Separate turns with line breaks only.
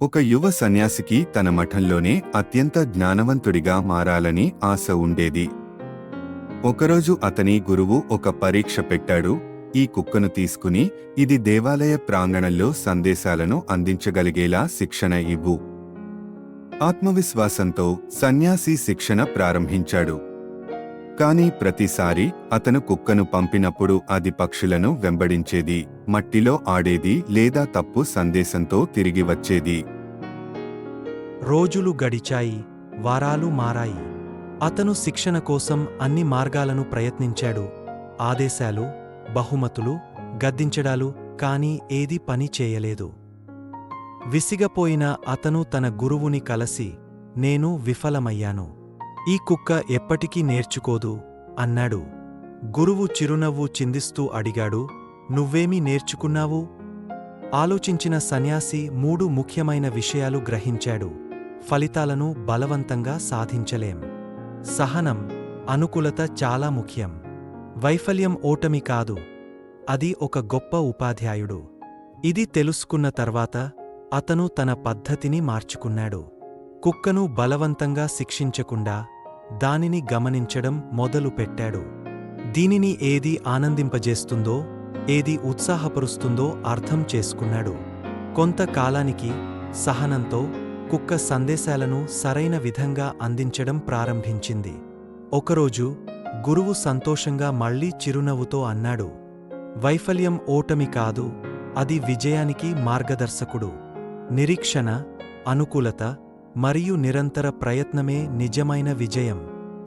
ఒక యువ సన్యాసికి తన మఠంలోనే అత్యంత జ్ఞానవంతుడిగా మారాలని ఆశ ఉండేది. ఒకరోజు అతని గురువు ఒక పరీక్ష పెట్టాడు. ఈ కుక్కను తీసుకుని ఇది దేవాలయ ప్రాంగణంలో సందేశాలను అందించగలిగేలా శిక్షణ ఇవ్వు. ఆత్మవిశ్వాసంతో సన్యాసి శిక్షణ ప్రారంభించాడు. కాని ప్రతిసారి అతను కుక్కను పంపినప్పుడు అది పక్షులను వెంబడించేది, మట్టిలో ఆడేది లేదా తప్పు సందేశంతో తిరిగి వచ్చేది.
రోజులు గడిచాయి, వారాలు మారాయి. అతను శిక్షణ కోసం అన్ని మార్గాలను ప్రయత్నించాడు. ఆదేశాలు, బహుమతులు, గద్దించడాలు, కాని ఏదీ పని చేయలేదు. విసిగపోయిన అతను తన గురువుని కలసి, నేను విఫలమయ్యాను. ఈ కుక్క ఎప్పటికీ నేర్చుకోదు అన్నాడు. గురువు చిరునవ్వు చిందిస్తూ అడిగాడు, నువ్వేమీ నేర్చుకున్నావు? ఆలోచించిన సన్యాసి 3 ముఖ్యమైన విషయాలు గ్రహించాడు. ఫలితాలను బలవంతంగా సాధించలేం. సహనం, అనుకూలత చాలా ముఖ్యం. వైఫల్యం ఓటమి కాదు, అది ఒక గొప్ప ఉపాధ్యాయుడు. ఇది తెలుసుకున్న తర్వాత అతను తన పద్ధతిని మార్చుకున్నాడు. కుక్కను బలవంతంగా శిక్షించకుండా దానిని గమనించడం మొదలుపెట్టాడు. దీనిని ఏది ఆనందింపజేస్తుందో, ఏది ఉత్సాహపరుస్తుందో అర్థం చేసుకున్నాడు. కొంతకాలానికి సహనంతో కుక్క సందేశాలను సరైన విధంగా అందించడం ప్రారంభించింది. ఒకరోజు గురువు సంతోషంగా మళ్లీ చిరునవ్వుతో అన్నాడు, వైఫల్యం ఓటమి కాదు, అది విజయానికి మార్గదర్శకుడు. నిరీక్షణ, అనుకూలత మరియు నిరంతర ప్రయత్నమే నిజమైన విజయం.